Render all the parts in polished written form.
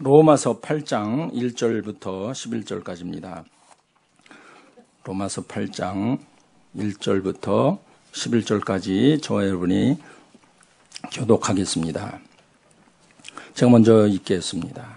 로마서 8장 1절부터 11절까지입니다. 로마서 8장 1절부터 11절까지 저와 여러분이 교독하겠습니다. 제가 먼저 읽겠습니다.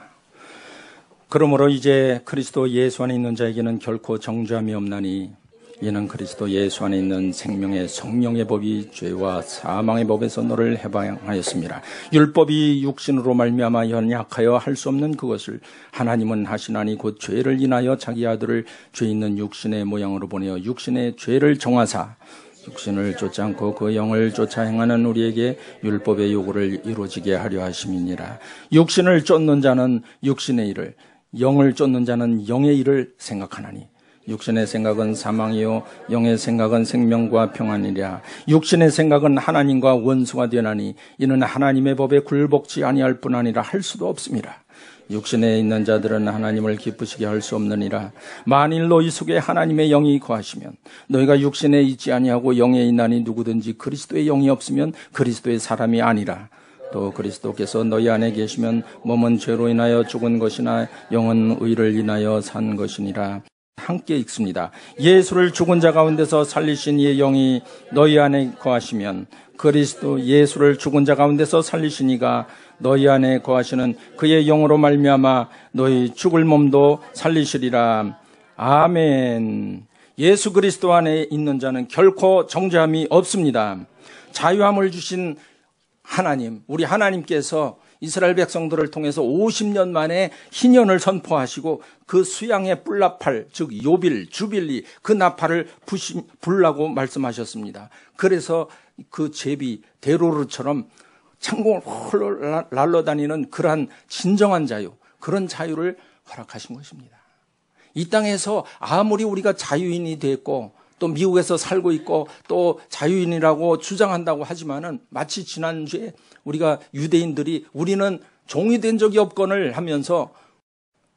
그러므로 이제 그리스도 예수 안에 있는 자에게는 결코 정죄함이 없나니 이는 그리스도 예수 안에 있는 생명의 성령의 법이 죄와 사망의 법에서 너를 해방하였습니다. 율법이 육신으로 말미암아 연약하여 할 수 없는 그것을 하나님은 하시나니 곧 죄를 인하여 자기 아들을 죄 있는 육신의 모양으로 보내어 육신의 죄를 정하사 육신을 쫓지 않고 그 영을 쫓아 행하는 우리에게 율법의 요구를 이루어지게 하려 하심이니라. 육신을 쫓는 자는 육신의 일을, 영을 쫓는 자는 영의 일을 생각하나니 육신의 생각은 사망이요 영의 생각은 생명과 평안이라. 육신의 생각은 하나님과 원수가 되나니 이는 하나님의 법에 굴복지 아니할 뿐 아니라 할 수도 없습니다. 육신에 있는 자들은 하나님을 기쁘시게 할 수 없느니라. 만일 너희 속에 하나님의 영이 거하시면 너희가 육신에 있지 아니하고 영에 있나니 누구든지 그리스도의 영이 없으면 그리스도의 사람이 아니라. 또 그리스도께서 너희 안에 계시면 몸은 죄로 인하여 죽은 것이나 영은 의를 인하여 산 것이니라. 함께 읽습니다. 예수를 죽은 자 가운데서 살리신 이의 영이 너희 안에 거하시면 그리스도 예수를 죽은 자 가운데서 살리신 이가 너희 안에 거하시는 그의 영으로 말미암아 너희 죽을 몸도 살리시리라. 아멘. 예수 그리스도 안에 있는 자는 결코 정죄함이 없습니다. 자유함을 주신 하나님, 우리 하나님께서 이스라엘 백성들을 통해서 50년 만에 희년을 선포하시고 그 수양의 뿔나팔, 즉 요빌, 주빌리 그 나팔을 불라고 말씀하셨습니다. 그래서 그 제비 대로르처럼 창공을 홀로 날아다니는 그러한 진정한 자유, 그런 자유를 허락하신 것입니다. 이 땅에서 아무리 우리가 자유인이 됐고 또 미국에서 살고 있고 또 자유인이라고 주장한다고 하지만은 마치 지난주에 우리가 유대인들이 우리는 종이 된 적이 없거늘 하면서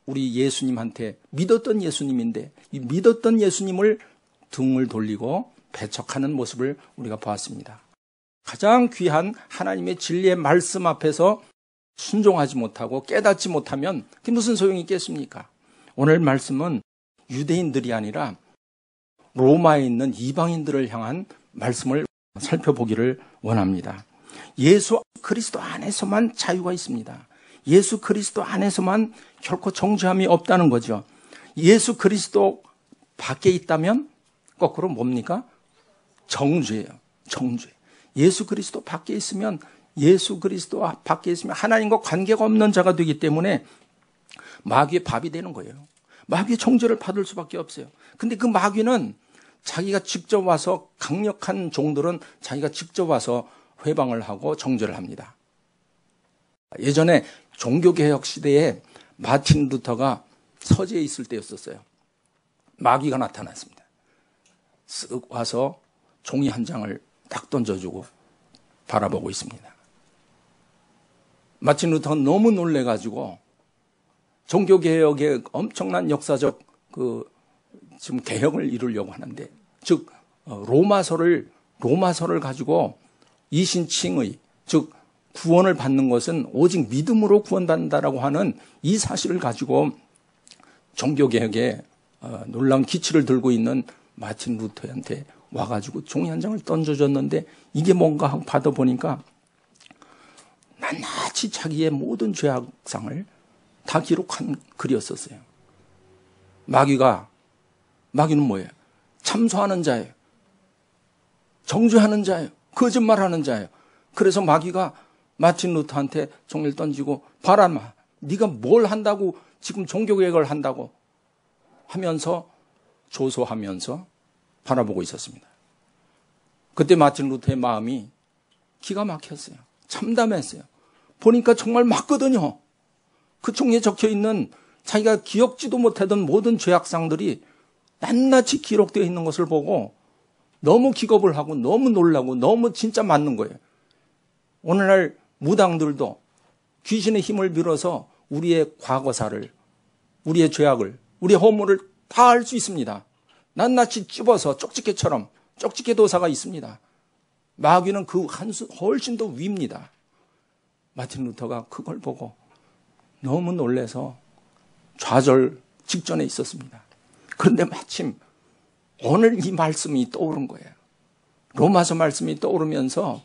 우리 예수님한테 믿었던 예수님인데 이 믿었던 예수님을 등을 돌리고 배척하는 모습을 우리가 보았습니다. 가장 귀한 하나님의 진리의 말씀 앞에서 순종하지 못하고 깨닫지 못하면 그게 무슨 소용이 있겠습니까? 오늘 말씀은 유대인들이 아니라 로마에 있는 이방인들을 향한 말씀을 살펴보기를 원합니다. 예수 그리스도 안에서만 자유가 있습니다. 예수 그리스도 안에서만 결코 정죄함이 없다는 거죠. 예수 그리스도 밖에 있다면 거꾸로 뭡니까? 정죄예요. 정죄. 예수 그리스도 밖에 있으면 하나님과 관계가 없는 자가 되기 때문에 마귀의 밥이 되는 거예요. 마귀의 정죄를 받을 수밖에 없어요. 근데 그 마귀는 자기가 직접 와서 강력한 종들은 자기가 직접 와서 회방을 하고 정죄를 합니다. 예전에 종교개혁 시대에 마틴 루터가 서재에 있을 때였었어요. 마귀가 나타났습니다. 쓱 와서 종이 한 장을 딱 던져주고 바라보고 있습니다. 마틴 루터가 너무 놀래가지고 종교개혁의 엄청난 역사적 지금 개혁을 이루려고 하는데, 즉 로마서를 가지고 이신칭의, 즉 구원을 받는 것은 오직 믿음으로 구원받는다라고 하는 이 사실을 가지고 종교개혁에 놀라운 기치를 들고 있는 마틴 루터한테 와가지고 종이 한 장을 던져줬는데 이게 뭔가 하고 받아보니까 낱낱이 자기의 모든 죄악상을 다 기록한 글이었었어요. 마귀는 뭐예요? 참소하는 자예요. 정죄하는 자예요. 거짓말하는 자예요. 그래서 마귀가 마틴 루터한테 종이를 던지고 봐라, 네가 뭘 한다고 지금 종교개혁을 한다고 하면서 조소하면서 바라보고 있었습니다. 그때 마틴 루터의 마음이 기가 막혔어요. 참담했어요. 보니까 정말 맞거든요. 그 종이에 적혀있는 자기가 기억지도 못하던 모든 죄악상들이 낱낱이 기록되어 있는 것을 보고 너무 기겁을 하고 너무 놀라고 너무 진짜 맞는 거예요. 오늘날 무당들도 귀신의 힘을 빌어서 우리의 과거사를, 우리의 죄악을, 우리의 허물을 다 알 수 있습니다. 낱낱이 찝어서 쪽집게 도사가 있습니다. 마귀는 그 한 수 훨씬 더 위입니다. 마틴 루터가 그걸 보고 너무 놀라서 좌절 직전에 있었습니다. 그런데 마침 오늘 이 말씀이 떠오른 거예요. 로마서 말씀이 떠오르면서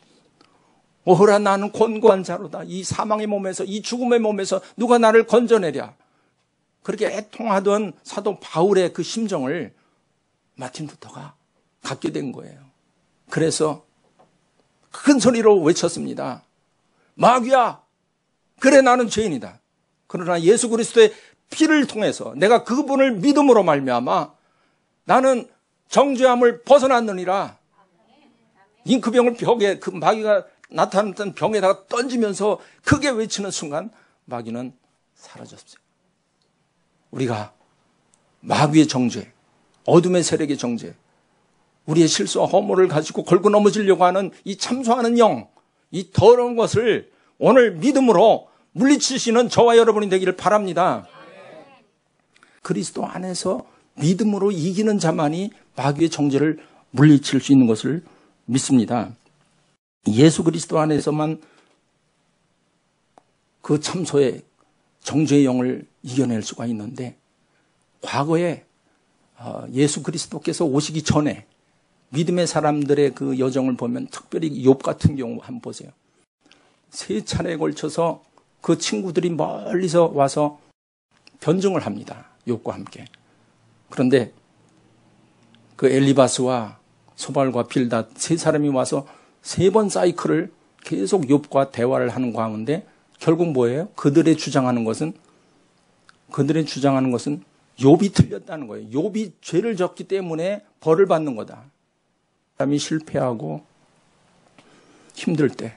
오호라 나는 곤고한 자로다. 이 사망의 몸에서, 이 죽음의 몸에서 누가 나를 건져내랴. 그렇게 애통하던 사도 바울의 그 심정을 마틴 루터가 갖게 된 거예요. 그래서 큰 소리로 외쳤습니다. 마귀야, 그래 나는 죄인이다. 그러나 예수 그리스도의 피를 통해서 내가 그분을 믿음으로 말미암아 나는 정죄함을 벗어났느니라. 잉크병을 벽에, 그 마귀가 나타났던 병에다가 던지면서 크게 외치는 순간 마귀는 사라졌어요. 우리가 마귀의 정죄, 어둠의 세력의 정죄, 우리의 실수와 허물을 가지고 걸고 넘어지려고 하는 이 참소하는 영, 이 더러운 것을 오늘 믿음으로 물리치시는 저와 여러분이 되기를 바랍니다. 그리스도 안에서 믿음으로 이기는 자만이 마귀의 정죄를 물리칠 수 있는 것을 믿습니다. 예수 그리스도 안에서만 그 참소의 정죄의 영을 이겨낼 수가 있는데, 과거에 예수 그리스도께서 오시기 전에 믿음의 사람들의 그 여정을 보면, 특별히 욥 같은 경우 한번 보세요. 3차례에 걸쳐서 그 친구들이 멀리서 와서 변증을 합니다. 욥과 함께. 그런데 그 엘리바스와 소발과 빌닷 3사람이 와서 3번 사이클을 계속 욥과 대화를 하는 가운데 결국 뭐예요? 그들의 주장하는 것은 욥이 틀렸다는 거예요. 욥이 죄를 졌기 때문에 벌을 받는 거다. 사람이 실패하고 힘들 때,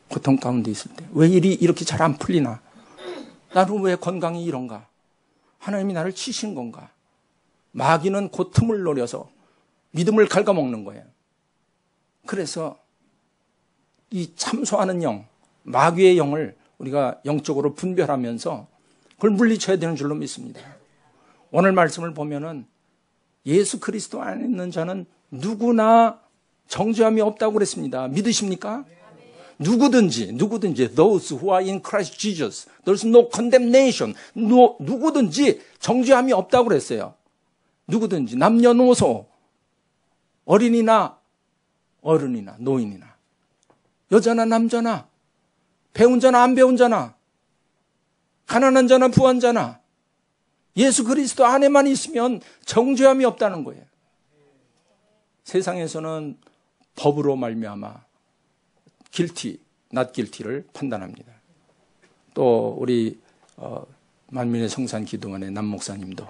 고통 가운데 있을 때, 왜 일이 이렇게 잘 안 풀리나? 나는 왜 건강이 이런가? 하나님이 나를 치신 건가? 마귀는 그 틈을 노려서 믿음을 갉아먹는 거예요. 그래서 이 참소하는 영, 마귀의 영을 우리가 영적으로 분별하면서 그걸 물리쳐야 되는 줄로 믿습니다. 오늘 말씀을 보면은 예수 그리스도 안에 있는 자는 누구나 정죄함이 없다고 그랬습니다. 믿으십니까? 누구든지 those who are in Christ Jesus, there's no condemnation. 누구든지 정죄함이 없다고 그랬어요. 누구든지 남녀노소, 어린이나 어른이나 노인이나 여자나 남자나 배운 자나 안 배운 자나 가난한 자나 부한 자나 예수 그리스도 안에만 있으면 정죄함이 없다는 거예요. 세상에서는 법으로 말미암아 guilty, not guilty를 판단합니다. 또 우리 만민의 성산 기도원의 남 목사님도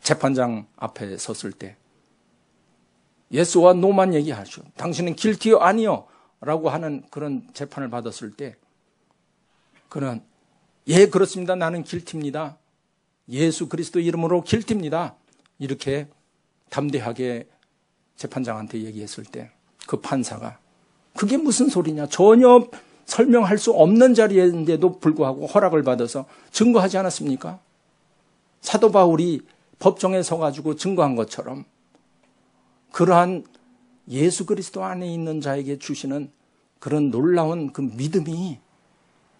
재판장 앞에 섰을 때 예스와 노만 얘기하죠. 당신은 guilty요 아니요 라고 하는 그런 재판을 받았을 때 그는 예 그렇습니다. 나는 guilty입니다. 예수 그리스도 이름으로 guilty입니다. 이렇게 담대하게 재판장한테 얘기했을 때 그 판사가 그게 무슨 소리냐, 전혀 설명할 수 없는 자리인데도 불구하고 허락을 받아서 증거하지 않았습니까? 사도 바울이 법정에 서가지고 증거한 것처럼 그러한 예수 그리스도 안에 있는 자에게 주시는 그런 놀라운 그 믿음이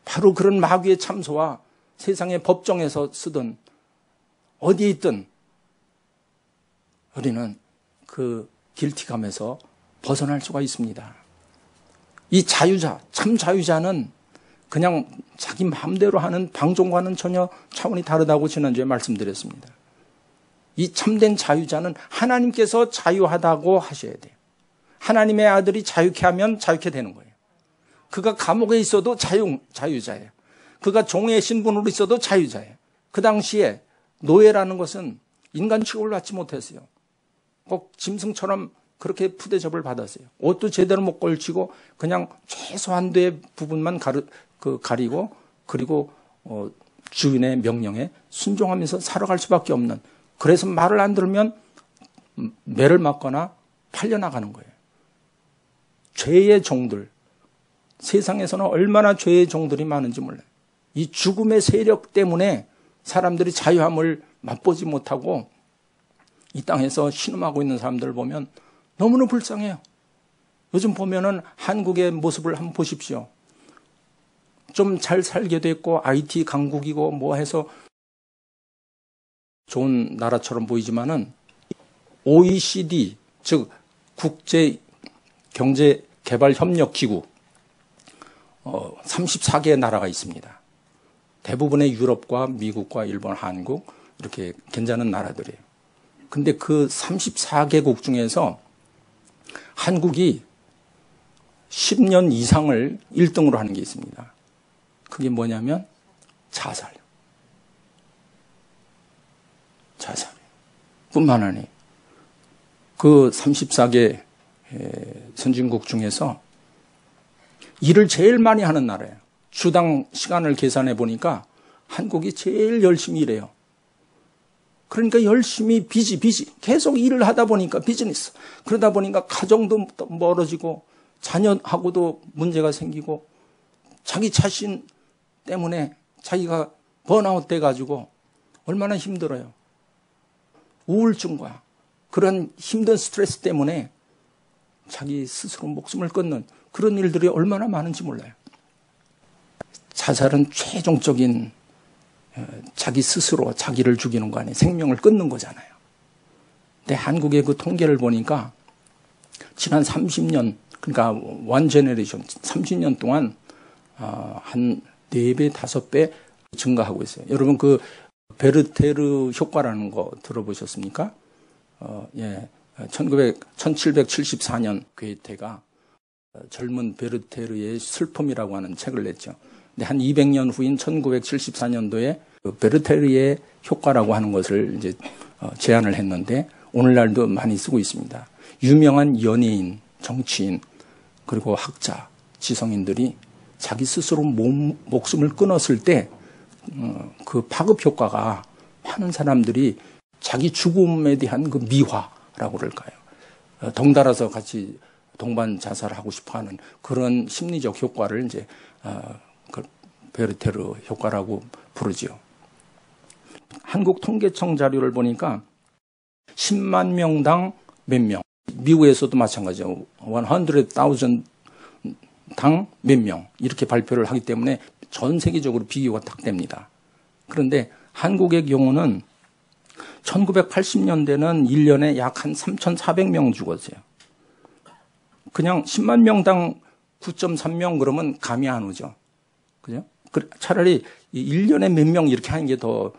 바로 그런 마귀의 참소와 세상의 법정에서 쓰든 어디에 있든 우리는 그 길티감에서 벗어날 수가 있습니다. 이 자유자, 참 자유자는 그냥 자기 마음대로 하는 방종과는 전혀 차원이 다르다고 지난주에 말씀드렸습니다. 이 참된 자유자는 하나님께서 자유하다고 하셔야 돼요. 하나님의 아들이 자유케 하면 자유케 되는 거예요. 그가 감옥에 있어도 자유자예요. 그가 종의 신분으로 있어도 자유자예요. 그 당시에 노예라는 것은 인간 취급을 받지 못했어요. 꼭 짐승처럼 그렇게 푸대접을 받았어요. 옷도 제대로 못 걸치고 그냥 최소한도의 부분만 가리고 그리고 주인의 명령에 순종하면서 살아갈 수밖에 없는, 그래서 말을 안 들으면 매를 맞거나 팔려나가는 거예요. 죄의 종들, 세상에서는 얼마나 죄의 종들이 많은지 몰라요. 이 죽음의 세력 때문에 사람들이 자유함을 맛보지 못하고 이 땅에서 신음하고 있는 사람들을 보면 너무나 불쌍해요. 요즘 보면은 한국의 모습을 한번 보십시오. 좀 잘 살게 됐고 IT 강국이고 뭐 해서 좋은 나라처럼 보이지만은 OECD, 즉 국제 경제 개발 협력 기구 34개의 나라가 있습니다. 대부분의 유럽과 미국과 일본, 한국 이렇게 괜찮은 나라들이에요. 근데 그 34개국 중에서 한국이 10년 이상을 1등으로 하는 게 있습니다. 그게 뭐냐면 자살. 뿐만 아니에요. 그 34개 선진국 중에서 일을 제일 많이 하는 나라예요. 주당 시간을 계산해 보니까 한국이 제일 열심히 일해요. 그러니까 열심히 비지 계속 일을 하다 보니까 비즈니스. 그러다 보니까 가정도 멀어지고 자녀하고도 문제가 생기고 자기 자신 때문에 자기가 번아웃 돼가지고 얼마나 힘들어요. 우울증과 그런 힘든 스트레스 때문에 자기 스스로 목숨을 끊는 그런 일들이 얼마나 많은지 몰라요. 자살은 최종적인 자기 스스로 자기를 죽이는 거 아니에요. 생명을 끊는 거잖아요. 근데 한국의 그 통계를 보니까 지난 30년, 그러니까 원 제너레이션 30년 동안 한 4배, 5배 증가하고 있어요. 여러분 그 베르테르 효과라는 거 들어보셨습니까? 1774년 괴테가 젊은 베르테르의 슬픔이라고 하는 책을 냈죠. 근데 한 200년 후인 1974년도에 베르테르의 효과라고 하는 것을 이제 제안을 했는데 오늘날도 많이 쓰고 있습니다. 유명한 연예인, 정치인, 그리고 학자, 지성인들이 자기 스스로 목숨을 끊었을 때 그 파급 효과가 많은 사람들이 자기 죽음에 대한 그 미화라고 그럴까요? 덩달아서 같이 동반 자살하고 싶어하는 그런 심리적 효과를 이제 그 베르테르 효과라고 부르지요. 한국 통계청 자료를 보니까 10만 명당 몇 명, 미국에서도 마찬가지죠. 100,000당 몇 명 이렇게 발표를 하기 때문에 전 세계적으로 비교가 딱 됩니다. 그런데 한국의 경우는 1980년대는 1년에 약 한 3,400명 죽었어요. 그냥 10만 명당 9.3명 그러면 감이 안 오죠. 그죠? 차라리 1년에 몇 명 이렇게 하는 게 더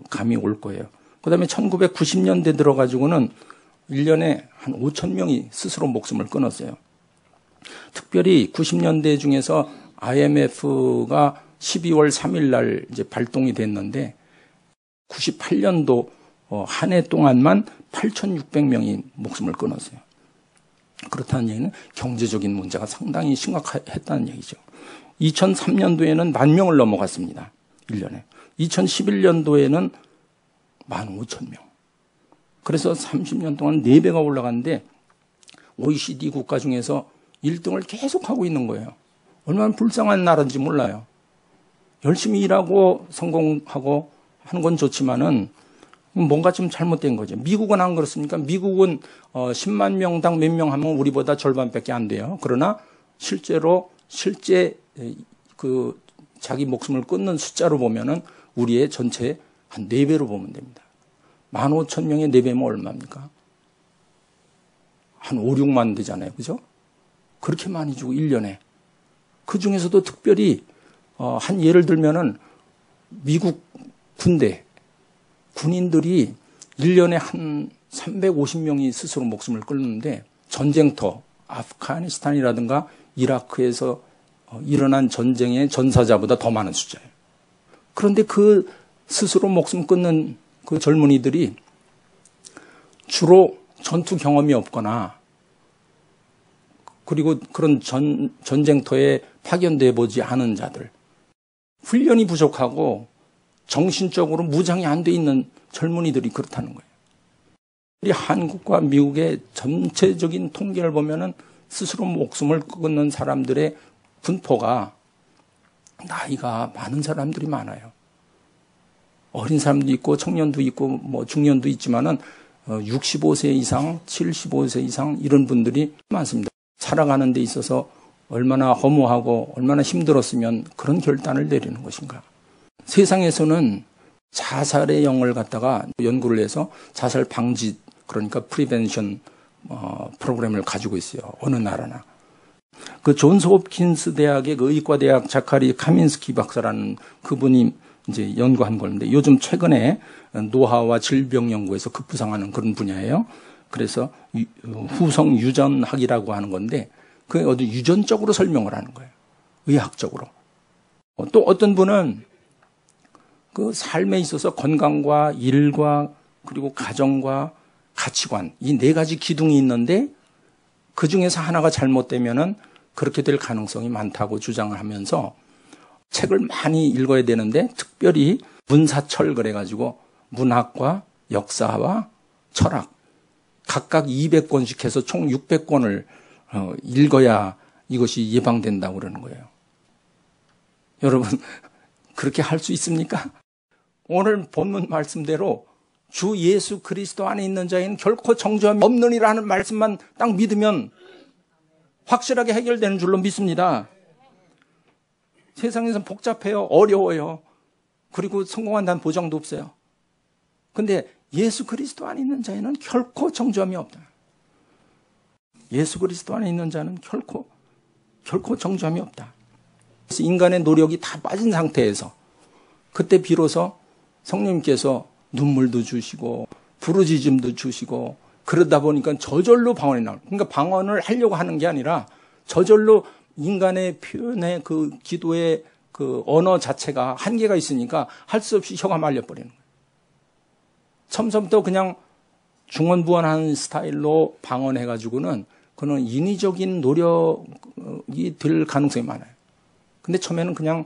감이 올 거예요. 그 다음에 1990년대 들어가지고는 1년에 한 5천 명이 스스로 목숨을 끊었어요. 특별히 90년대 중에서 IMF가 12월 3일 날 이제 발동이 됐는데 98년도 한 해 동안만 8,600명이 목숨을 끊었어요. 그렇다는 얘기는 경제적인 문제가 상당히 심각했다는 얘기죠. 2003년도에는 10,000명을 넘어갔습니다. 1년에. 2011년도에는 15,000명. 그래서 30년 동안 4배가 올라갔는데 OECD 국가 중에서 1등을 계속하고 있는 거예요. 얼마나 불쌍한 나라인지 몰라요. 열심히 일하고 성공하고 하는 건 좋지만은 뭔가 좀 잘못된 거죠. 미국은 안 그렇습니까? 미국은 10만 명당 몇 명 하면 우리보다 절반밖에 안 돼요. 그러나 실제 그 자기 목숨을 끊는 숫자로 보면은 우리의 전체 한 4배로 보면 됩니다. 15,000명의 4배면 얼마입니까? 한 5, 6만 되잖아요. 그죠? 그렇게 많이 주고 1년에. 그 중에서도 특별히 한 예를 들면은 미국 군인들이 1년에 한 350명이 스스로 목숨을 끊는데 전쟁터, 아프가니스탄이라든가 이라크에서 일어난 전쟁의 전사자보다 더 많은 숫자예요. 그런데 그 스스로 목숨 끊는 그 젊은이들이 주로 전투 경험이 없거나 그리고 그런 전쟁터에 파견돼 보지 않은 자들, 훈련이 부족하고 정신적으로 무장이 안 돼 있는 젊은이들이 그렇다는 거예요. 우리 한국과 미국의 전체적인 통계를 보면은 스스로 목숨을 끊는 사람들의 분포가 나이가 많은 사람들이 많아요. 어린 사람도 있고 청년도 있고 뭐 중년도 있지만은 65세 이상, 75세 이상 이런 분들이 많습니다. 살아가는 데 있어서 얼마나 허무하고 얼마나 힘들었으면 그런 결단을 내리는 것인가. 세상에서는 자살의 영을 갖다가 연구를 해서 자살 방지, 그러니까 프리벤션 프로그램을 가지고 있어요. 어느 나라나. 그 존스 홉킨스 대학의 그 의과대학 자카리 카민스키 박사라는 그분이 이제 연구한 건데, 요즘 최근에 노화와 질병 연구에서 급부상하는 그런 분야예요. 그래서 후성 유전학이라고 하는 건데, 그게 어디 유전적으로 설명을 하는 거예요. 의학적으로. 또 어떤 분은 그 삶에 있어서 건강과 일과 그리고 가정과 가치관, 이 네 가지 기둥이 있는데 그 중에서 하나가 잘못되면은 그렇게 될 가능성이 많다고 주장을 하면서 책을 많이 읽어야 되는데, 특별히 문사철 그래가지고 문학과 역사와 철학 각각 200권씩 해서 총 600권을 읽어야 이것이 예방된다고 그러는 거예요. 여러분, 그렇게 할 수 있습니까? 오늘 본문 말씀대로 주 예수 그리스도 안에 있는 자에는 결코 정죄함이 없느니라는 말씀만 딱 믿으면 확실하게 해결되는 줄로 믿습니다. 세상에서는 복잡해요. 어려워요. 그리고 성공한다는 보장도 없어요. 근데 예수 그리스도 안에 있는 자에는 결코 정죄함이 없다. 예수 그리스도 안에 있는 자는 결코 정죄함이 없다. 그래서 인간의 노력이 다 빠진 상태에서 그때 비로소 성령님께서 눈물도 주시고 부르짖음도 주시고, 그러다 보니까 저절로 방언이 나와요. 그러니까 방언을 하려고 하는 게 아니라 저절로 인간의 표현의 그 기도의 그 언어 자체가 한계가 있으니까 할 수 없이 혀가 말려버리는 거예요. 처음부터 그냥 중언부언하는 스타일로 방언해가지고는 그는 인위적인 노력이 될 가능성이 많아요. 근데 처음에는 그냥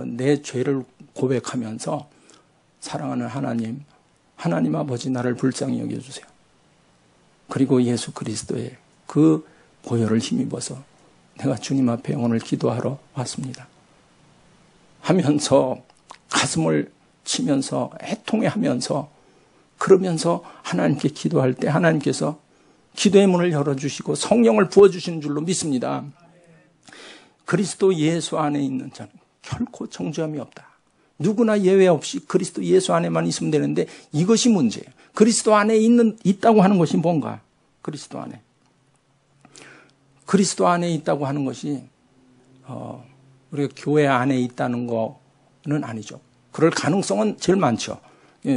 내 죄를 고백하면서 사랑하는 하나님 아버지, 나를 불쌍히 여겨주세요. 그리고 예수 그리스도의 그 보혈을 힘입어서 내가 주님 앞에 오늘 기도하러 왔습니다 하면서 가슴을 치면서 애통해하면서, 그러면서 하나님께 기도할 때 하나님께서 기도의 문을 열어주시고 성령을 부어주시는 줄로 믿습니다. 그리스도 예수 안에 있는 자는 결코 정죄함이 없다. 누구나 예외 없이 그리스도 예수 안에만 있으면 되는데, 이것이 문제예요. 그리스도 안에 있다고 하는 것이 뭔가? 그리스도 안에 있다고 하는 것이 우리가 교회 안에 있다는 거는 아니죠. 그럴 가능성은 제일 많죠.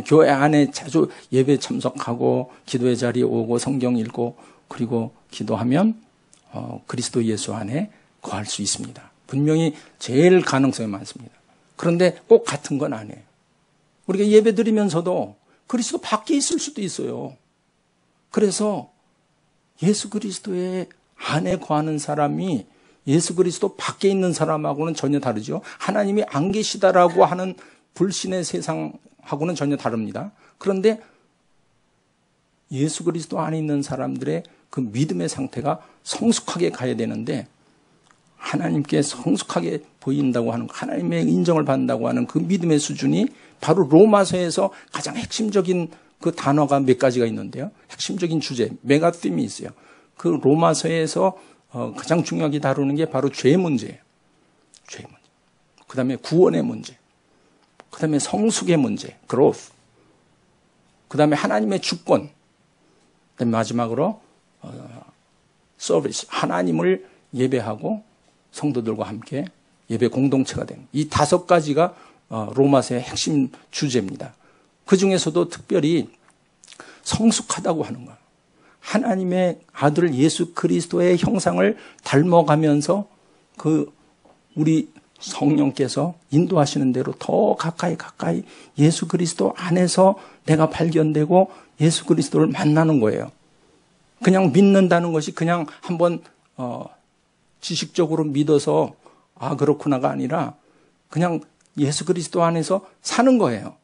교회 안에 자주 예배 참석하고 기도의 자리에 오고 성경 읽고 그리고 기도하면 그리스도 예수 안에 거할 수 있습니다. 분명히 제일 가능성이 많습니다. 그런데 꼭 같은 건 아니에요. 우리가 예배 드리면서도 그리스도 밖에 있을 수도 있어요. 그래서 예수 그리스도의 안에 거하는 사람이 예수 그리스도 밖에 있는 사람하고는 전혀 다르죠. 하나님이 안 계시다라고 하는 불신의 세상하고는 전혀 다릅니다. 그런데 예수 그리스도 안에 있는 사람들의 그 믿음의 상태가 성숙하게 가야 되는데, 하나님께 성숙하게 보인다고 하는, 하나님의 인정을 받는다고 하는 그 믿음의 수준이 바로 로마서에서 가장 핵심적인 그 단어가 몇 가지가 있는데요. 핵심적인 주제, 메가팀이 있어요. 그 로마서에서 가장 중요하게 다루는 게 바로 죄의 문제예요. 죄의 문제. 그 다음에 구원의 문제. 그 다음에 성숙의 문제, growth. 그 다음에 하나님의 주권. 그 다음에 마지막으로 서비스. 하나님을 예배하고 성도들과 함께 예배 공동체가 되는, 이 5가지가 로마서의 핵심 주제입니다. 그 중에서도 특별히 성숙하다고 하는 거예요. 하나님의 아들 예수 그리스도의 형상을 닮아가면서 그 우리 성령께서 인도하시는 대로 더 가까이 예수 그리스도 안에서 내가 발견되고 예수 그리스도를 만나는 거예요. 그냥 믿는다는 것이 그냥 한번 지식적으로 믿어서 그렇구나가 아니라 그냥 예수 그리스도 안에서 사는 거예요.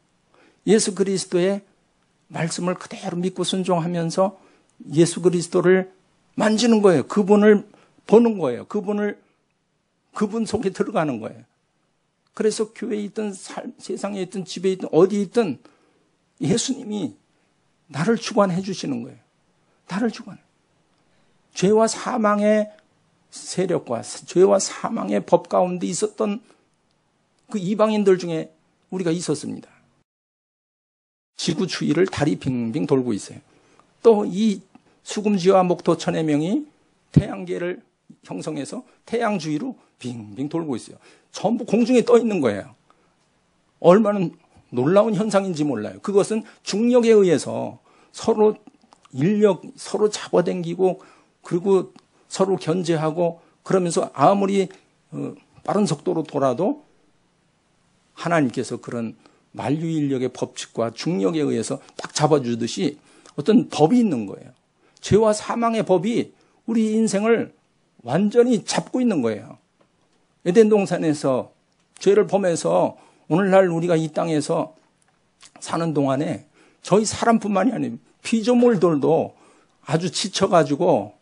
예수 그리스도의 말씀을 그대로 믿고 순종하면서 예수 그리스도를 만지는 거예요. 그분을 보는 거예요. 그분 속에 들어가는 거예요. 그래서 교회에 있든 세상에 있든 집에 있든 어디에 있든 예수님이 나를 주관해 주시는 거예요. 나를 주관해. 죄와 사망의 세력과 죄와 사망의 법 가운데 있었던 그 이방인들 중에 우리가 있었습니다. 지구 추위를 달이 빙빙 돌고 있어요. 또 이 수금지와 목토 천의 명이 태양계를 형성해서 태양 주위로 빙빙 돌고 있어요. 전부 공중에 떠 있는 거예요. 얼마나 놀라운 현상인지 몰라요. 그것은 중력에 의해서 서로 서로 잡아당기고 그리고 서로 견제하고 그러면서 아무리 빠른 속도로 돌아도 하나님께서 그런 만유인력의 법칙과 중력에 의해서 딱 잡아주듯이 어떤 법이 있는 거예요. 죄와 사망의 법이 우리 인생을 완전히 잡고 있는 거예요. 에덴 동산에서 죄를 범해서 오늘날 우리가 이 땅에서 사는 동안에 저희 사람뿐만이 아니고 피조물들도 아주 지쳐가지고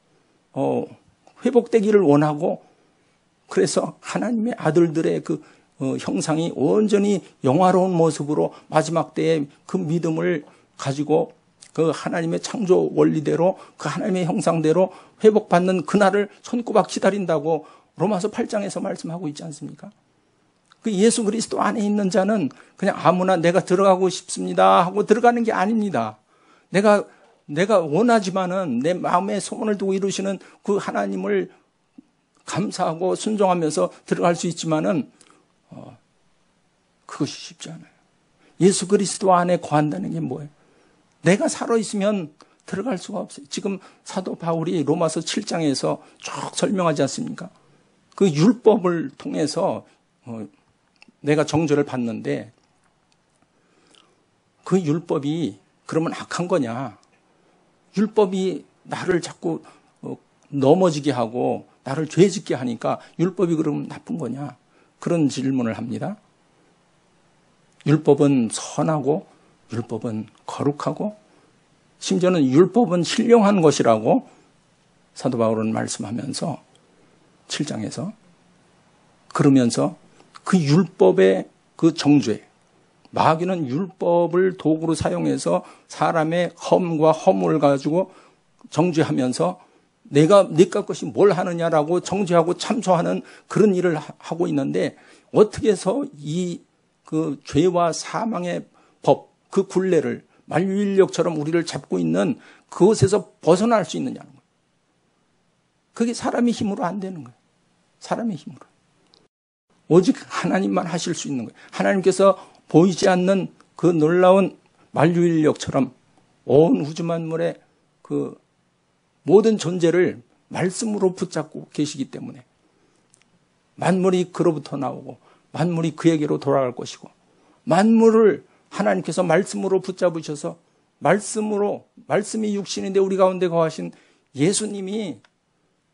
회복되기를 원하고 그래서 하나님의 아들들의 그 형상이 온전히 영화로운 모습으로 마지막 때에 그 믿음을 가지고 그 하나님의 창조 원리대로 그 하나님의 형상대로 회복받는 그날을 손꼽아 기다린다고 로마서 8장에서 말씀하고 있지 않습니까? 그 예수 그리스도 안에 있는 자는 그냥 아무나 내가 들어가고 싶습니다 하고 들어가는 게 아닙니다. 내가 원하지만은 내 마음에 소원을 두고 이루시는 그 하나님을 감사하고 순종하면서 들어갈 수 있지만은 그것이 쉽지 않아요. 예수 그리스도 안에 거한다는 게 뭐예요? 내가 살아있으면 들어갈 수가 없어요. 지금 사도 바울이 로마서 7장에서 쭉 설명하지 않습니까? 그 율법을 통해서 내가 정죄를 받는데 그 율법이 그러면 악한 거냐? 율법이 나를 자꾸 넘어지게 하고 나를 죄짓게 하니까 율법이 그러면 나쁜 거냐? 그런 질문을 합니다. 율법은 선하고 율법은 거룩하고 심지어는 율법은 신령한 것이라고 사도 바울은 말씀하면서 7장에서 그러면서 그 율법의 그 정죄 마귀는 율법을 도구로 사용해서 사람의 험과 허물을 가지고 정죄하면서 내가 네가 것이 뭘 하느냐라고 정죄하고 참소하는 그런 일을 하고 있는데 어떻게 해서 이 그 죄와 사망의 법, 그 굴레를 만유인력처럼 우리를 잡고 있는 그것에서 벗어날 수 있느냐는 거예요. 그게 사람의 힘으로 안 되는 거예요. 사람의 힘으로. 오직 하나님만 하실 수 있는 거예요. 하나님께서 보이지 않는 그 놀라운 만유인력처럼 온 우주 만물의 그 모든 존재를 말씀으로 붙잡고 계시기 때문에 만물이 그로부터 나오고 만물이 그에게로 돌아갈 것이고 만물을 하나님께서 말씀으로 붙잡으셔서 말씀이 육신인데 우리 가운데 거하신 예수님이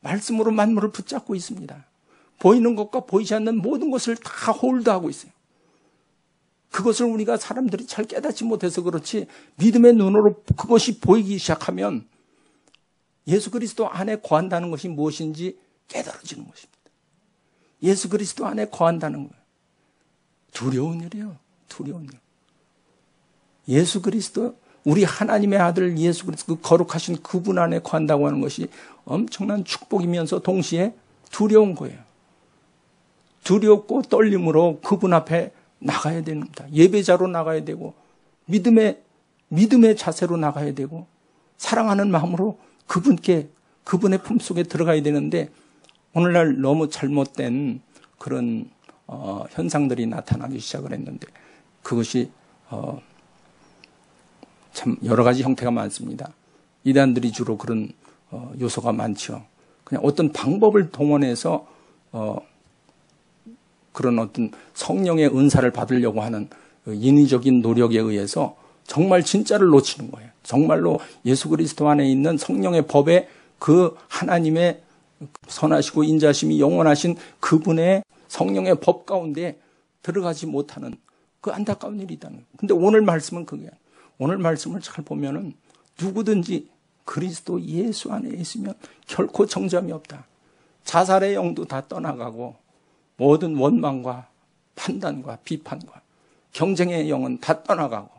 말씀으로 만물을 붙잡고 있습니다. 보이는 것과 보이지 않는 모든 것을 다 홀드하고 있어요. 그것을 우리가 사람들이 잘 깨닫지 못해서 그렇지 믿음의 눈으로 그것이 보이기 시작하면 예수 그리스도 안에 거한다는 것이 무엇인지 깨달아지는 것입니다. 예수 그리스도 안에 거한다는 거예요. 두려운 일이에요. 두려운 일. 예수 그리스도 우리 하나님의 아들 예수 그리스도 그 거룩하신 그분 안에 거한다고 하는 것이 엄청난 축복이면서 동시에 두려운 거예요. 두렵고 떨림으로 그분 앞에 나가야 됩니다. 예배자로 나가야 되고 믿음의 자세로 나가야 되고 사랑하는 마음으로 그분의 품속에 들어가야 되는데 오늘날 너무 잘못된 그런 현상들이 나타나기 시작을 했는데 그것이 참 여러 가지 형태가 많습니다. 이단들이 주로 그런 요소가 많죠. 그냥 어떤 방법을 동원해서 그런 어떤 성령의 은사를 받으려고 하는 인위적인 노력에 의해서 정말 진짜를 놓치는 거예요. 정말로 예수 그리스도 안에 있는 성령의 법에 그 하나님의 선하시고 인자심이 영원하신 그분의 성령의 법 가운데 들어가지 못하는 그 안타까운 일이 있다는 거예요. 근데 오늘 말씀은 그게 오늘 말씀을 잘 보면은 누구든지 그리스도 예수 안에 있으면 결코 정죄함이 없다. 자살의 영도 다 떠나가고 모든 원망과 판단과 비판과 경쟁의 영은 다 떠나가고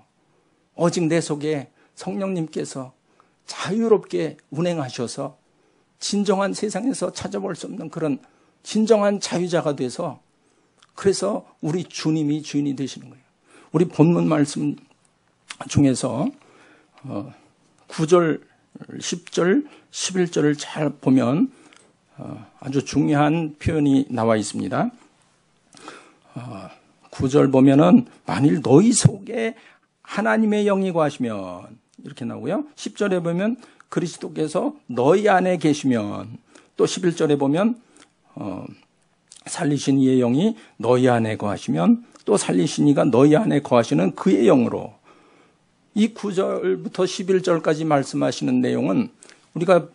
오직 내 속에 성령님께서 자유롭게 운행하셔서 진정한 세상에서 찾아볼 수 없는 그런 진정한 자유자가 돼서 그래서 우리 주님이 주인이 되시는 거예요. 우리 본문 말씀 중에서 9절, 10절, 11절을 잘 보면 아주 중요한 표현이 나와 있습니다. 9절 보면은 만일 너희 속에 하나님의 영이 거하시면 이렇게 나오고요. 10절에 보면 그리스도께서 너희 안에 계시면, 또 11절에 보면 살리신 이의 영이 너희 안에 거하시면 또 살리신 이가 너희 안에 거하시는 그의 영으로. 이 9절부터 11절까지 말씀하시는 내용은 우리가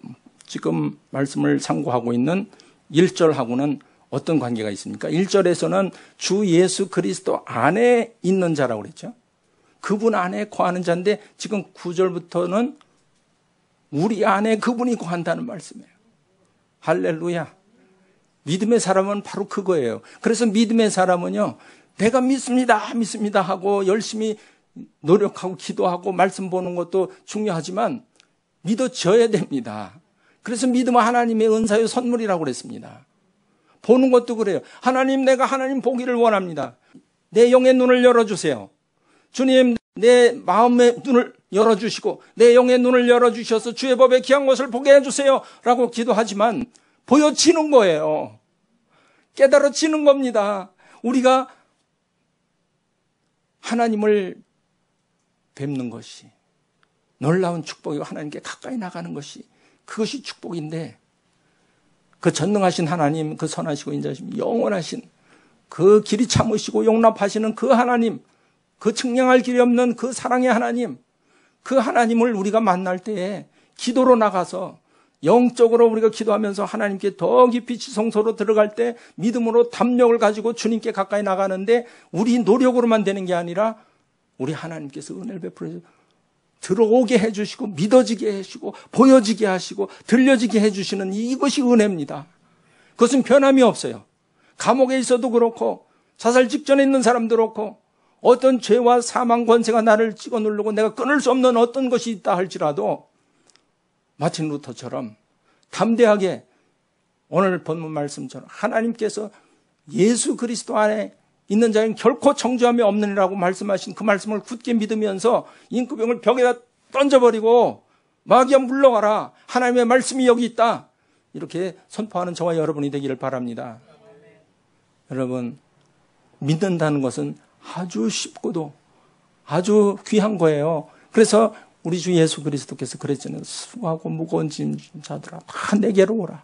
지금 말씀을 상고하고 있는 1절하고는 어떤 관계가 있습니까? 1절에서는 주 예수 그리스도 안에 있는 자라고 그랬죠. 그분 안에 거하는 자인데 지금 9절부터는 우리 안에 그분이 거한다는 말씀이에요. 할렐루야. 믿음의 사람은 바로 그거예요. 그래서 믿음의 사람은요, 내가 믿습니다 하고 열심히 노력하고 기도하고 말씀 보는 것도 중요하지만 믿어져야 됩니다. 그래서 믿음은 하나님의 은사요 선물이라고 그랬습니다. 보는 것도 그래요. 하나님, 내가 하나님 보기를 원합니다. 내 영의 눈을 열어주세요. 주님, 내 마음의 눈을 열어주시고 내 영의 눈을 열어주셔서 주의 법에 귀한 것을 보게 해주세요 라고 기도하지만 보여지는 거예요. 깨달아지는 겁니다. 우리가 하나님을 뵙는 것이 놀라운 축복이고 하나님께 가까이 나가는 것이 그것이 축복인데, 그 전능하신 하나님, 그 선하시고 인자하신 영원하신 그 길이 참으시고 용납하시는 그 하나님, 그 측량할 길이 없는 그 사랑의 하나님, 그 하나님을 우리가 만날 때에 기도로 나가서 영적으로 우리가 기도하면서 하나님께 더 깊이 지성소로 들어갈 때 믿음으로 담력을 가지고 주님께 가까이 나가는데 우리 노력으로만 되는 게 아니라 우리 하나님께서 은혜를 베풀어 들어오게 해주시고 믿어지게 해주시고 보여지게 하시고 들려지게 해주시는 이것이 은혜입니다. 그것은 변함이 없어요. 감옥에 있어도 그렇고 자살 직전에 있는 사람도 그렇고 어떤 죄와 사망 권세가 나를 찍어 누르고 내가 끊을 수 없는 어떤 것이 있다 할지라도 마틴 루터처럼 담대하게 오늘 본문 말씀처럼 하나님께서 예수 그리스도 안에 있는 자는 결코 정죄함이 없느니라고 말씀하신 그 말씀을 굳게 믿으면서 인구병을 벽에다 던져버리고 마귀야 물러가라, 하나님의 말씀이 여기 있다, 이렇게 선포하는 저와 여러분이 되기를 바랍니다. 여러분, 믿는다는 것은 아주 쉽고도 아주 귀한 거예요. 그래서 우리 주 예수 그리스도께서 그랬잖아요. 수고하고 무거운 짐 자들아 다 내게로 오라.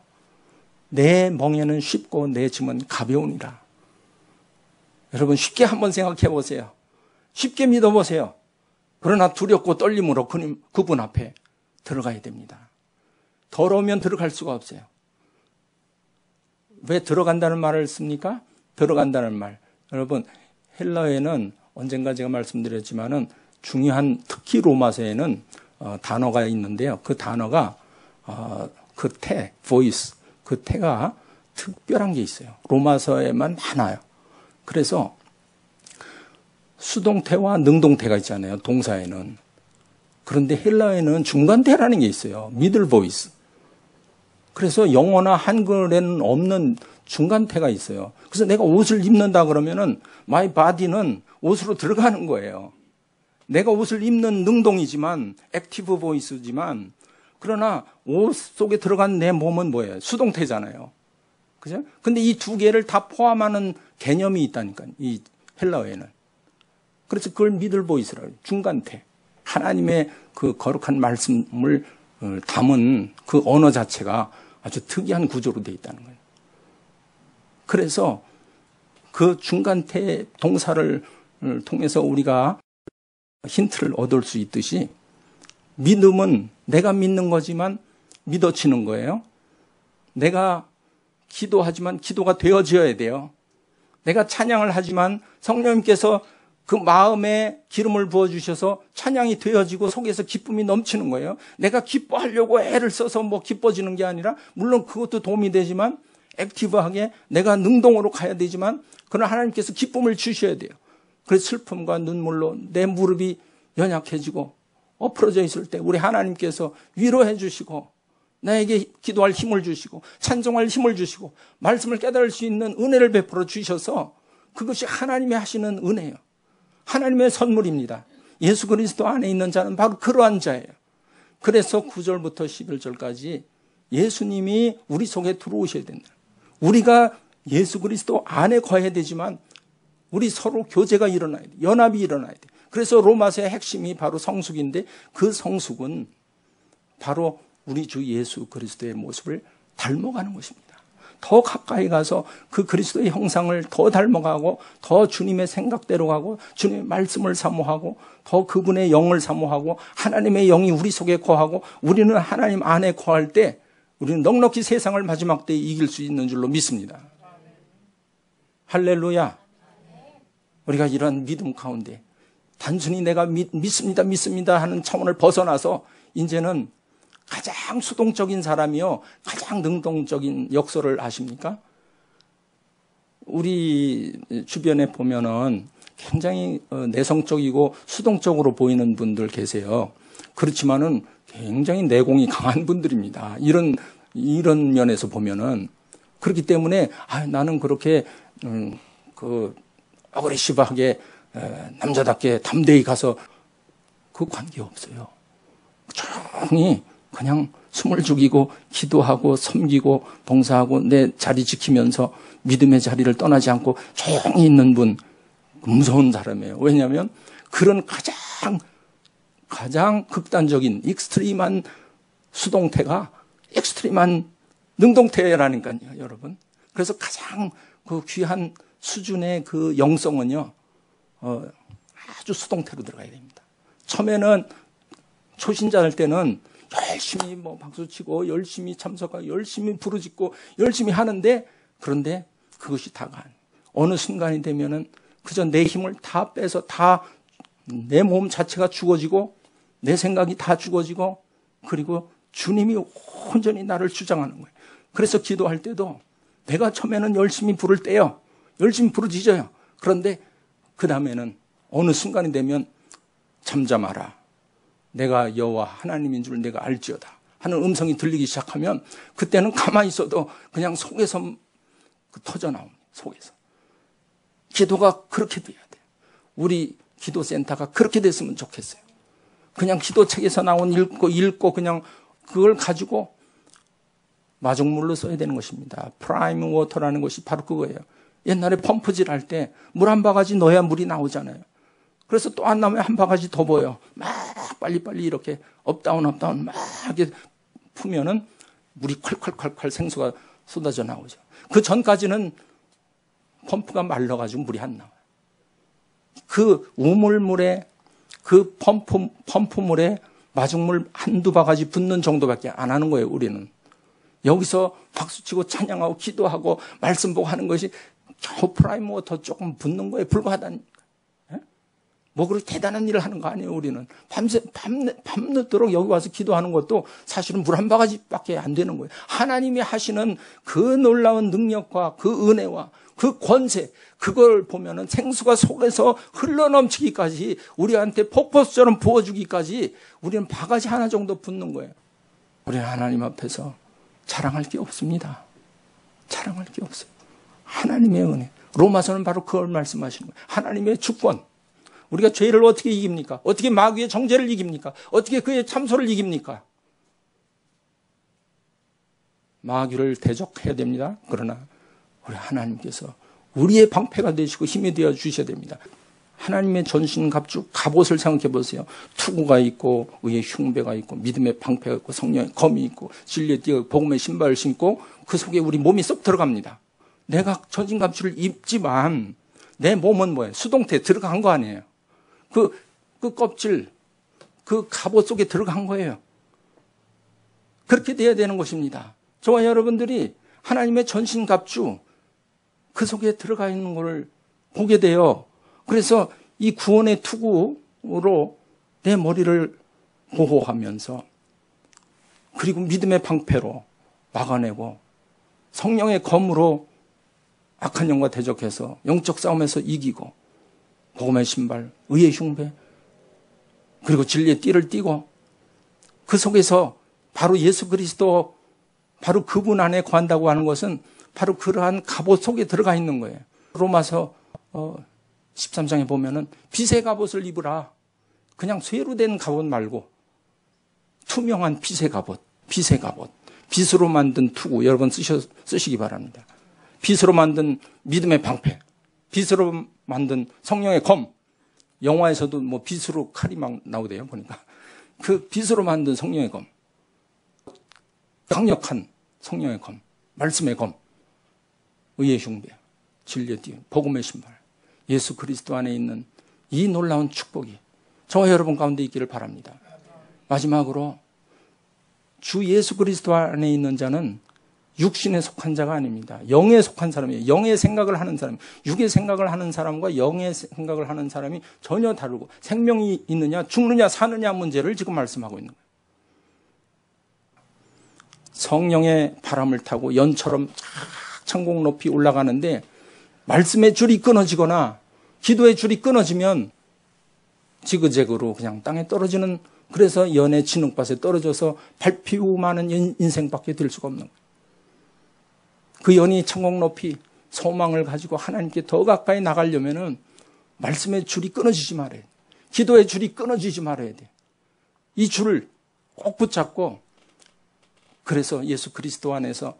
내 멍에는 쉽고 내 짐은 가벼우니라. 여러분, 쉽게 한번 생각해 보세요. 쉽게 믿어보세요. 그러나 두렵고 떨림으로 그분 앞에 들어가야 됩니다. 더러우면 들어갈 수가 없어요. 왜 들어간다는 말을 씁니까? 들어간다는 말. 여러분, 헬라어에는 언젠가 제가 말씀드렸지만은 중요한, 특히 로마서에는 단어가 있는데요. 그 단어가 그 태, voice, 그 태가 특별한 게 있어요. 로마서에만 많아요. 그래서 수동태와 능동태가 있잖아요. 동사에는. 그런데 헬라어에는 중간태라는 게 있어요. middle voice. 그래서 영어나 한글에는 없는 중간태가 있어요. 그래서 내가 옷을 입는다 그러면은 my body는 옷으로 들어가는 거예요. 내가 옷을 입는 능동이지만 액티브 보이스지만, 그러나 옷 속에 들어간 내 몸은 뭐예요? 수동태잖아요. 그죠? 근데 이 두 개를 다 포함하는 개념이 있다니까요. 이 헬라어에는. 그래서 그걸 미들 보이스라고 해요. 중간태. 하나님의 그 거룩한 말씀을 담은 그 언어 자체가 아주 특이한 구조로 되어 있다는 거예요. 그래서 그 중간태 동사를 통해서 우리가 힌트를 얻을 수 있듯이, 믿음은 내가 믿는 거지만 믿어지는 거예요. 내가 기도하지만 기도가 되어져야 돼요. 내가 찬양을 하지만 성령님께서 그 마음에 기름을 부어주셔서 찬양이 되어지고 속에서 기쁨이 넘치는 거예요. 내가 기뻐하려고 애를 써서 뭐 기뻐지는 게 아니라, 물론 그것도 도움이 되지만 액티브하게 내가 능동으로 가야 되지만, 그러나 하나님께서 기쁨을 주셔야 돼요. 그래서 슬픔과 눈물로 내 무릎이 연약해지고 엎어져 있을 때 우리 하나님께서 위로해 주시고 나에게 기도할 힘을 주시고 찬송할 힘을 주시고 말씀을 깨달을 수 있는 은혜를 베풀어 주셔서 그것이 하나님이 하시는 은혜예요. 하나님의 선물입니다. 예수 그리스도 안에 있는 자는 바로 그러한 자예요. 그래서 9절부터 11절까지 예수님이 우리 속에 들어오셔야 된다. 우리가 예수 그리스도 안에 거해야 되지만 우리 서로 교제가 일어나야 돼. 연합이 일어나야 돼. 그래서 로마서의 핵심이 바로 성숙인데 그 성숙은 바로 우리 주 예수 그리스도의 모습을 닮아가는 것입니다. 더 가까이 가서 그 그리스도의 형상을 더 닮아가고 더 주님의 생각대로 가고 주님의 말씀을 사모하고 더 그분의 영을 사모하고 하나님의 영이 우리 속에 거하고 우리는 하나님 안에 거할 때 우리는 넉넉히 세상을 마지막 때에 이길 수 있는 줄로 믿습니다. 할렐루야. 우리가 이런 믿음 가운데 단순히 내가 믿습니다 하는 차원을 벗어나서 이제는 가장 수동적인 사람이요, 가장 능동적인 역설을 아십니까? 우리 주변에 보면은 굉장히 내성적이고 수동적으로 보이는 분들 계세요. 그렇지만은 굉장히 내공이 강한 분들입니다. 이런 면에서 보면은 그렇기 때문에 나는 그렇게 어그레시브하게 남자답게 담대히 가서 그 관계 없어요. 조용히 그냥 숨을 죽이고 기도하고 섬기고 봉사하고 내 자리 지키면서 믿음의 자리를 떠나지 않고 조용히 있는 분, 무서운 사람이에요. 왜냐하면 그런 가장 극단적인 익스트림한 수동태가 익스트림한 능동태라니까요, 여러분. 그래서 가장 그 귀한 수준의 그 영성은요, 아주 수동태로 들어가야 됩니다. 처음에는 초신자일 때는 열심히 박수치고 열심히 참석하고 열심히 부르짖고 열심히 하는데 그런데 그것이 다가 아니에요. 어느 순간이 되면은 그저 내 힘을 다 빼서 다 내 몸 자체가 죽어지고 내 생각이 다 죽어지고 그리고 주님이 온전히 나를 주장하는 거예요. 그래서 기도할 때도 내가 처음에는 열심히 부를 때요. 열심히 부르짖어요. 그런데 그 다음에는 어느 순간이 되면 잠잠하라. 내가 여호와 하나님인 줄 내가 알지어다 하는 음성이 들리기 시작하면 그때는 가만히 있어도 그냥 속에서 터져나옵니다. 속에서. 기도가 그렇게 돼야 돼요. 우리 기도센터가 그렇게 됐으면 좋겠어요. 그냥 기도책에서 나온 읽고 그냥 그걸 가지고 마중물로 써야 되는 것입니다. 프라임 워터라는 것이 바로 그거예요. 옛날에 펌프질 할 때 물 한 바가지 넣어야 물이 나오잖아요. 그래서 또 안 나오면 한 바가지 더 부어요. 막 빨리빨리 이렇게 업다운 막 이렇게 푸면은 물이 콸콸콸콸 생수가 쏟아져 나오죠. 그 전까지는 펌프가 말라가지고 물이 안 나와요. 그 우물물에 그 펌프물에 마중물 한두 바가지 붓는 정도밖에 안 하는 거예요, 우리는. 여기서 박수치고 찬양하고 기도하고 말씀 보고 하는 것이 겨우 프라임 워터 조금 붓는 거에 불과하다니. 뭐 그렇게 대단한 일을 하는 거 아니에요, 우리는. 밤늦도록 여기 와서 기도하는 것도 사실은 물 한 바가지밖에 안 되는 거예요. 하나님이 하시는 그 놀라운 능력과 그 은혜와 그 권세, 그걸 보면은 생수가 속에서 흘러넘치기까지 우리한테 폭포수처럼 부어주기까지 우리는 바가지 하나 정도 붓는 거예요. 우리는 하나님 앞에서 자랑할 게 없습니다. 자랑할 게 없어요. 하나님의 은혜. 로마서는 바로 그걸 말씀하시는 거예요. 하나님의 주권. 우리가 죄를 어떻게 이깁니까? 어떻게 마귀의 정죄를 이깁니까? 어떻게 그의 참소를 이깁니까? 마귀를 대적해야 됩니다. 그러나 우리 하나님께서 우리의 방패가 되시고 힘이 되어 주셔야 됩니다. 하나님의 전신갑주 갑옷을 생각해 보세요. 투구가 있고 의의 흉배가 있고 믿음의 방패가 있고 성령의 검이 있고 진리의 띠가 복음의 신발을 신고 그 속에 우리 몸이 쏙 들어갑니다. 내가 전신갑주를 입지만 내 몸은 뭐예요? 수동태에 들어간 거 아니에요. 그 껍질, 그 갑옷 속에 들어간 거예요. 그렇게 돼야 되는 것입니다. 저와 여러분들이 하나님의 전신갑주 그 속에 들어가 있는 걸 보게 돼요. 그래서 이 구원의 투구로 내 머리를 보호하면서 그리고 믿음의 방패로 막아내고 성령의 검으로 악한 영과 대적해서 영적 싸움에서 이기고 복음의 신발, 의의 흉배 그리고 진리의 띠를 띠고 그 속에서 바로 예수 그리스도, 바로 그분 안에 거한다고 하는 것은 바로 그러한 갑옷 속에 들어가 있는 거예요. 로마서 13장에 보면은 빛의 갑옷을 입으라. 그냥 쇠로 된 갑옷 말고 투명한 빛의 갑옷, 빛의 갑옷. 빛으로 만든 투구 여러분 쓰시기 바랍니다. 빛으로 만든 믿음의 방패, 빛으로 만든 성령의 검. 영화에서도 뭐 빛으로 칼이 막 나오대요, 보니까. 그 빛으로 만든 성령의 검. 강력한 성령의 검, 말씀의 검, 의의 흉배, 진리의 띠, 복음의 신발. 예수 그리스도 안에 있는 이 놀라운 축복이 저와 여러분 가운데 있기를 바랍니다. 마지막으로 주 예수 그리스도 안에 있는 자는 육신에 속한 자가 아닙니다. 영에 속한 사람이에요. 영의 생각을 하는 사람. 육의 생각을 하는 사람과 영의 생각을 하는 사람이 전혀 다르고 생명이 있느냐 죽느냐 사느냐 문제를 지금 말씀하고 있는 거예요. 성령의 바람을 타고 연처럼 천국 높이 올라가는데 말씀의 줄이 끊어지거나 기도의 줄이 끊어지면 지그재그로 그냥 땅에 떨어지는, 그래서 연의 진흙밭에 떨어져서 밟히고 마는 인생밖에 될 수가 없는 거예요. 그 연이 천국 높이 소망을 가지고 하나님께 더 가까이 나가려면은 말씀의 줄이 끊어지지 말아야 돼. 기도의 줄이 끊어지지 말아야 돼. 이 줄을 꼭 붙잡고, 그래서 예수 그리스도 안에서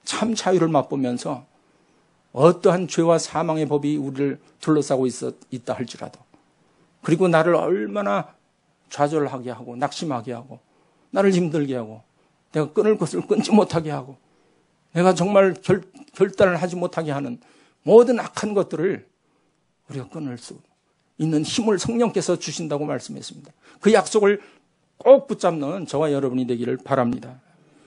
참 자유를 맛보면서 어떠한 죄와 사망의 법이 우리를 둘러싸고 있다 할지라도, 그리고 나를 얼마나 좌절하게 하고 낙심하게 하고 나를 힘들게 하고 내가 끊을 것을 끊지 못하게 하고 내가 정말 결단을 하지 못하게 하는 모든 악한 것들을 우리가 끊을 수 있는 힘을 성령께서 주신다고 말씀했습니다. 그 약속을 꼭 붙잡는 저와 여러분이 되기를 바랍니다.